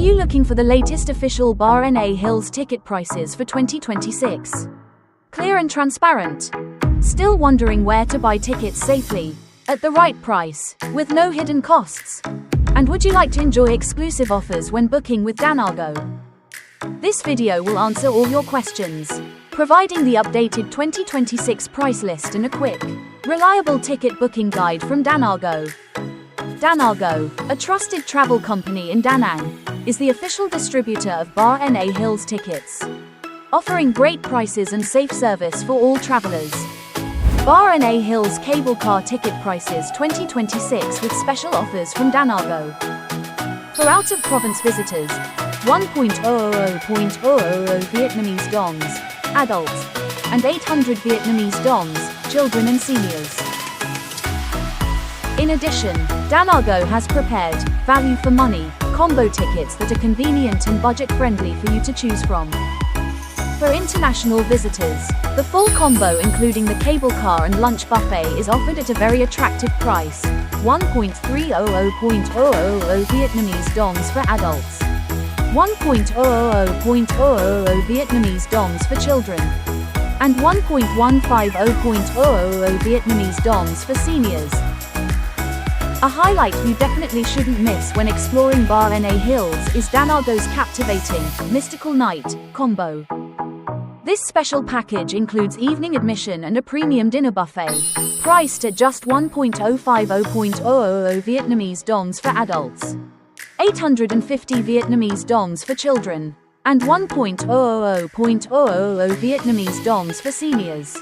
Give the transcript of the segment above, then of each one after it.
you looking for the latest official DANAGO Hills ticket prices for 2026? Clear and transparent? Still wondering where to buy tickets safely, at the right price, with no hidden costs? And would you like to enjoy exclusive offers when booking with DANAGO? This video will answer all your questions, providing the updated 2026 price list and a quick, reliable ticket booking guide from DANAGO. DANAGO, a trusted travel company in Da Nang, is the official distributor of DANAGO Hills tickets, offering great prices and safe service for all travelers. DANAGO Hills cable car ticket prices 2026 with special offers from DANAGO. For out-of-province visitors, 1.000.000 Vietnamese dongs, adults, and 800 Vietnamese dongs, children and seniors. In addition, DANAGO has prepared value for money combo tickets that are convenient and budget-friendly for you to choose from. For international visitors, the full combo including the cable car and lunch buffet is offered at a very attractive price, 1.300.000 Vietnamese dongs for adults, 1.000.000 Vietnamese dongs for children, and 1.150.000 Vietnamese dongs for seniors. A highlight you definitely shouldn't miss when exploring DANAGO Hills is DANAGO's captivating Mystical Night combo. This special package includes evening admission and a premium dinner buffet, priced at just 1.050.000 Vietnamese dongs for adults, 850 Vietnamese dongs for children, and 1.000.000 Vietnamese dongs for seniors.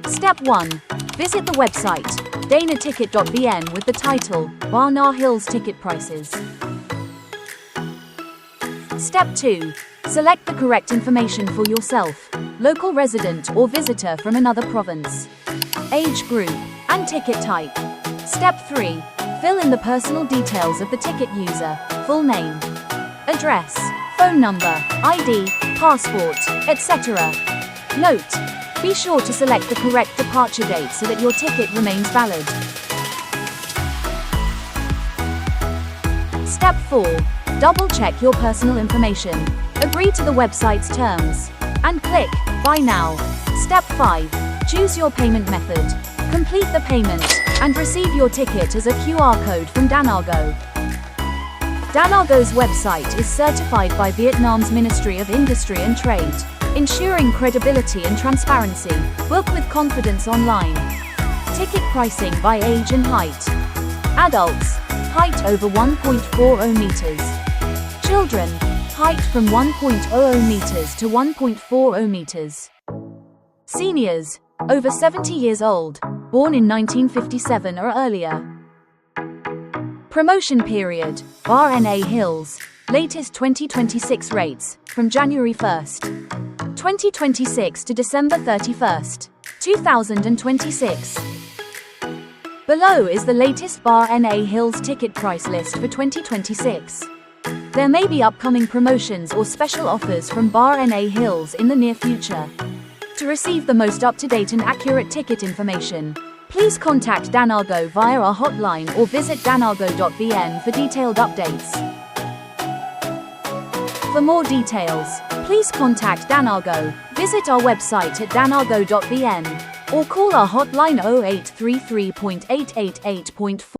Step 1. Visit the website, danaticket.vn with the title, DANAGO Hills Ticket Prices. Step 2. Select the correct information for yourself, local resident or visitor from another province, age group, and ticket type. Step 3. Fill in the personal details of the ticket user, full name, address, phone number, ID, passport, etc. Note: be sure to select the correct departure date so that your ticket remains valid. Step 4. Double-check your personal information. Agree to the website's terms, and click Buy Now. Step 5. Choose your payment method. Complete the payment, and receive your ticket as a QR code from DANAGO. DANAGO's website is certified by Vietnam's Ministry of Industry and Trade, ensuring credibility and transparency. Book with confidence online. Ticket pricing by age and height. Adults, height over 1.40 meters. Children, height from 1.00 meters to 1.40 meters. Seniors, over 70 years old, born in 1957 or earlier. Promotion period, DANAGO Hills, latest 2026 rates, from January 1st, 2026 to December 31st, 2026. Below is the latest DANAGO Hills ticket price list for 2026. There may be upcoming promotions or special offers from DANAGO Hills in the near future. To receive the most up-to-date and accurate ticket information, please contact DANAGO via our hotline or visit danago.vn for detailed updates. For more details, please contact DANAGO, visit our website at danago.vn, or call our hotline 0833.888.4.